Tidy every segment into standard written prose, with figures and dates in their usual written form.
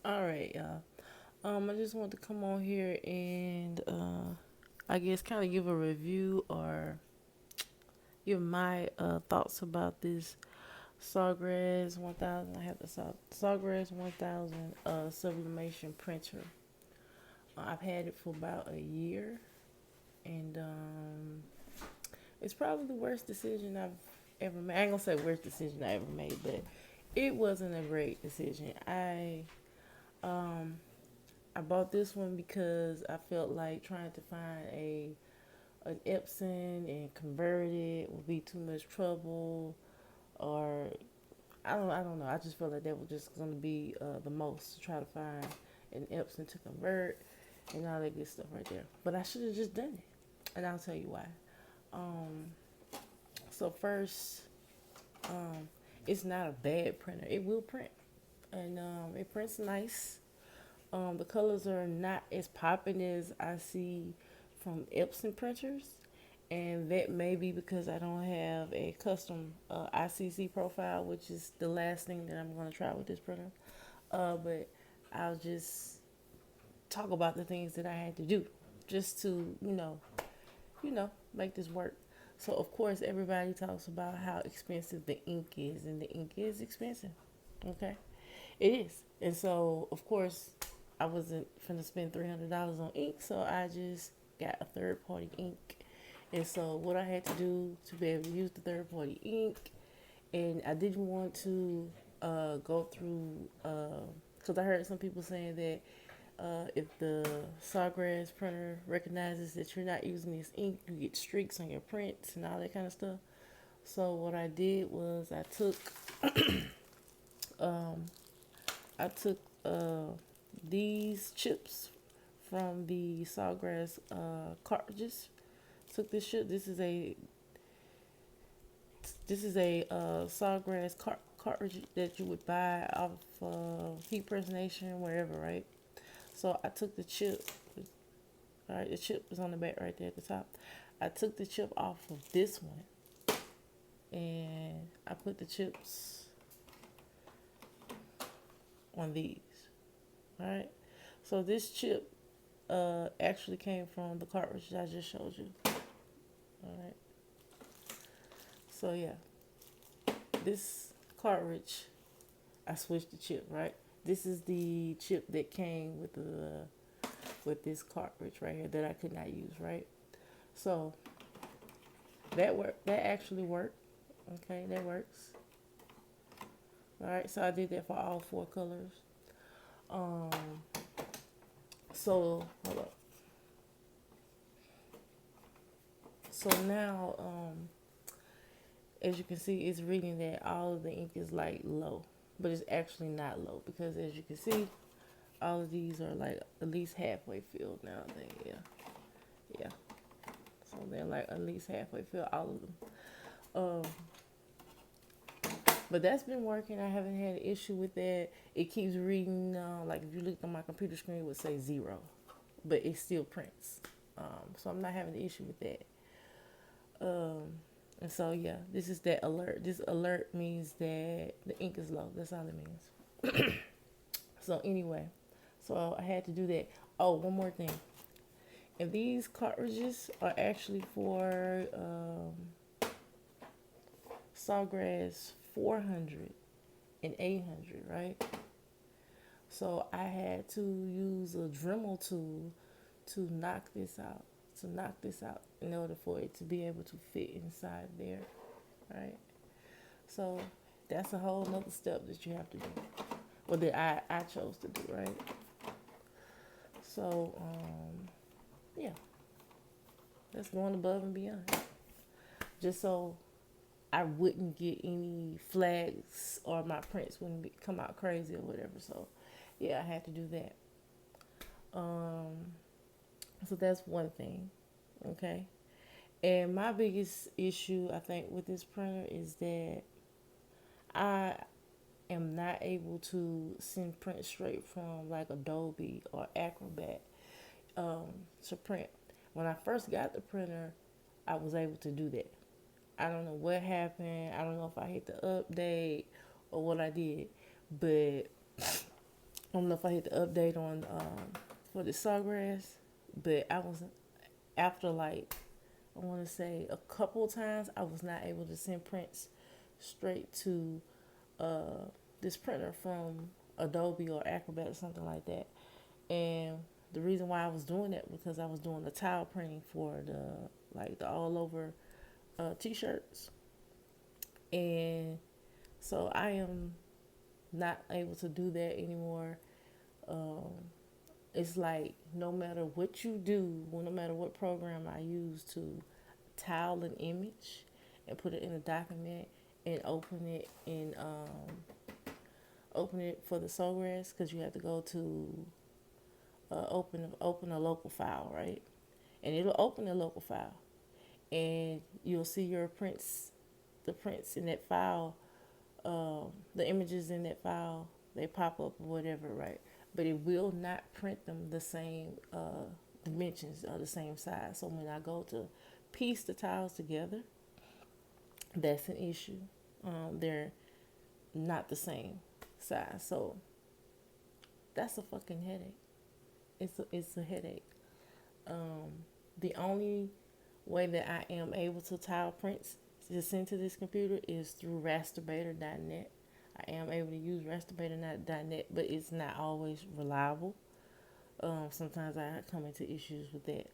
All right, y'all. I just want to come on here and I guess kind of give a review or give my thoughts about this SAWGRASS 1000. I have the SAWGRASS 1000 sublimation printer. I've had it for about a year, and it's probably the worst decision I've ever made. I ain't gonna say worst decision I ever made, but it wasn't a great decision. Um I bought this one because I felt like trying to find a an EPSON and convert it would be too much trouble, or I don't know. I just felt like that was just gonna be the most to try to find an EPSON to convert and all that good stuff right there. But I should have just done it, and I'll tell you why. Um, so first, um, it's not a bad printer. It will print, and it prints nice. The colors are not as popping as I see from Epson printers, and that may be because I don't have a custom ICC profile, which is the last thing that I'm going to try with this printer. But I'll just talk about the things that I had to do just to, make this work. So of course everybody talks about how expensive the ink is, and the ink is expensive. Okay, it is, and so of course I wasn't finna spend $300 on ink, so I just got a third party ink. And so what I had to do to be able to use the third party ink, and I didn't want to go through because I heard some people saying that if the Sawgrass printer recognizes that you're not using this ink, you get streaks on your prints and all that kind of stuff. So what I did was um, I took these chips from the Sawgrass cartridges. Took this chip. This is a Sawgrass cartridge that you would buy off Heat Press Nation, wherever, right? So I took the chip. All right, the chip is on the back right there at the top. I took the chip off of this one, and I put the chips on these. All right. So this chip actually came from the cartridge I just showed you. All right. So yeah, this cartridge, I switched the chip. Right. This is the chip that came with this cartridge right here that I could not use. Right. So that worked. That actually worked. Okay, that works. All right. So I did that for all four colors. Um. So hold up. So now, as you can see, it's reading that all of the ink is like low, but it's actually not low because as you can see, all of these are like at least halfway filled now. I think, yeah. So they're like at least halfway filled, all of them. Um, but that's been working. I haven't had an issue with that. It keeps reading. Like if you looked on my computer screen, it would say 0, but it still prints. So I'm not having an issue with that. Um, and so yeah, this is that alert. This alert means that the ink is low. That's all it means. So anyway, so I had to do that. Oh, one more thing. And these cartridges are actually for Sawgrass 400 and 800, right? So I had to use a Dremel tool to knock this out, in order for it to be able to fit inside there, right? So that's a whole nother step that you have to do. Well, that I chose to do, right? So, yeah, that's going above and beyond. Just so I wouldn't get any flags or my prints wouldn't come out crazy or whatever. So, yeah, I had to do that. Um, so that's one thing, okay? And my biggest issue, I think, with this printer is that I am not able to send print straight from like Adobe or Acrobat to print. When I first got the printer, I was able to do that. I don't know what happened. I don't know if I hit the update or what I did, but I don't know if I hit the update on for the Sawgrass, but I was after like I want to say a couple times I was not able to send prints straight to this printer from Adobe or Acrobat or something like that. And the reason why I was doing that because I was doing the tile printing for the all over t-shirts, and so I am not able to do that anymore. Um, it's like no matter what you do, well, no matter what program I use to tile an image and put it in a document and open it for the Sawgrass, because you have to go to open a local file, right? And it'll open a local file, and you'll see your prints, the prints in that file, the images in that file, they pop up or whatever, right? But it will not print them the same dimensions or the same size. So when I go to piece the tiles together, that's an issue. They're not the same size, so that's a fucking headache. It's a headache. The only way that I am able to tile prints to send to this computer is through rasterbator.net. I am able to use rasterbator.net, but it's not always reliable. Sometimes I come into issues with that.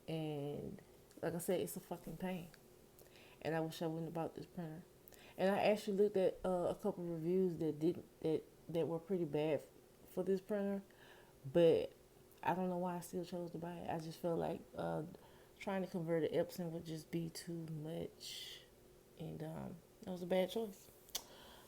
And like I said, it's a fucking pain. And I wish I wouldn't have bought this printer. And I actually looked at a couple of reviews that were pretty bad for this printer, but I don't know why I still chose to buy it. I just felt like trying to convert to EPSON would just be too much, and that was a bad choice.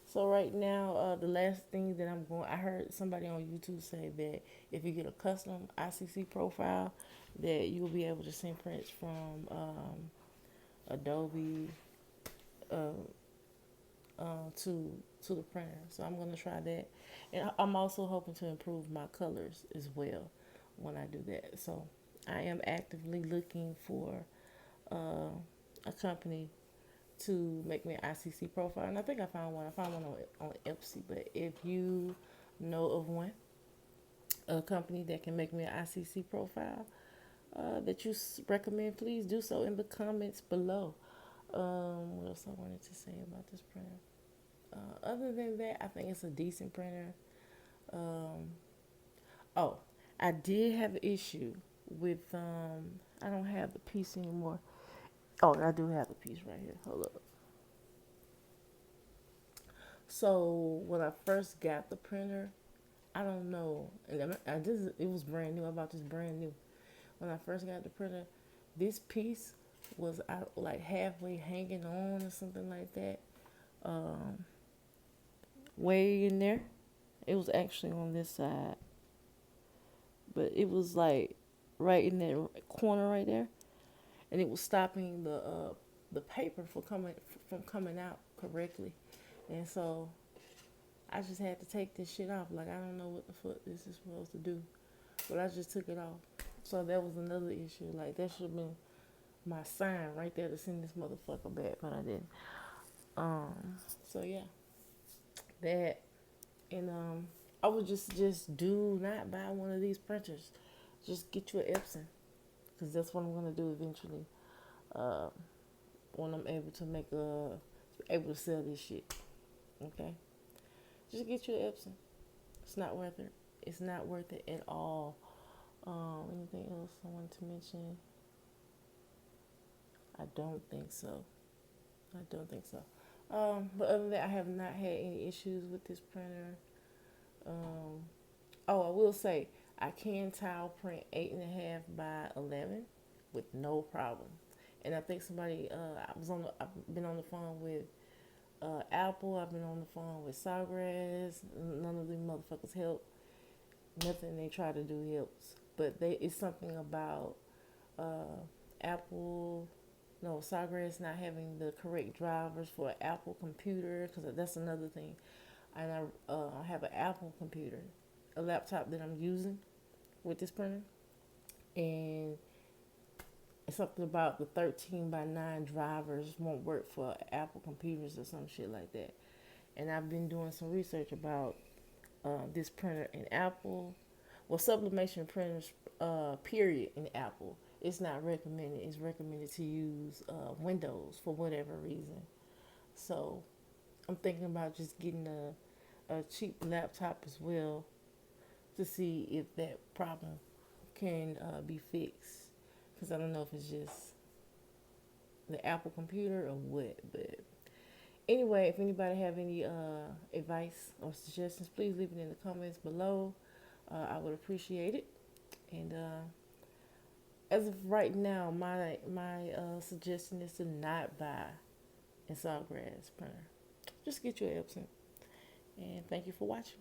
So right now, the last thing that I heard somebody on YouTube say that if you get a custom ICC profile, that you will be able to send prints from Adobe uh, to the printer. So I'm gonna try that, and I'm also hoping to improve my colors as well when I do that. So I am actively looking for a company to make me an ICC profile, and I think I found one. I found one on Etsy. But if you know of one, a company that can make me an ICC profile that you recommend, please do so in the comments below. What else I wanted to say about this printer? Other than that, I think it's a decent printer. Um, oh, I did have an issue with I don't have the piece anymore. Oh, I do have the piece right here. Hold up. So when I first got the printer, I don't know, and it was brand new. I bought this brand new. When I first got the printer, this piece was out like halfway hanging on or something like that. Um, Way in there. It was actually on this side, but it was like right in that corner right there, and it was stopping the paper from coming out correctly, and so I just had to take this shit off. Like I don't know what the fuck this is supposed to do, but I just took it off. So that was another issue. Like that should have been my sign right there to send this motherfucker back, but I didn't. So yeah, that and I would just do not buy one of these printers. Just get you an Epson, because that's what I'm gonna do eventually. Uh, when I'm able to sell this shit. Okay, just get you an Epson. It's not worth it. It's not worth it at all. Anything else I wanted to mention? I don't think so. I don't think so. But other than that, I have not had any issues with this printer. Oh, I will say I can tile print 8.5 by 11 with no problem. And I think somebody, I've been on the phone with Apple. I've been on the phone with SAWGRASS. None of them motherfuckers help. Nothing they try to do helps. But it's something about Apple, no, SAWGRASS not having the correct drivers for an Apple computer, because that's another thing. And I have an Apple computer, a laptop that I'm using with this printer, and it's something about the 13 by 9 drivers won't work for Apple computers or some shit like that. And I've been doing some research about this printer in Apple. Well, sublimation printers, period, in Apple. It's not recommended. It's recommended to use Windows for whatever reason. So I'm thinking about just getting a cheap laptop as well to see if that problem can be fixed. Because I don't know if it's just the Apple computer or what. But anyway, if anybody have any advice or suggestions, please leave it in the comments below. I would appreciate it. And as of right now, my suggestion is to not buy a SAWGRASS printer. Just get you an EPSON. And thank you for watching.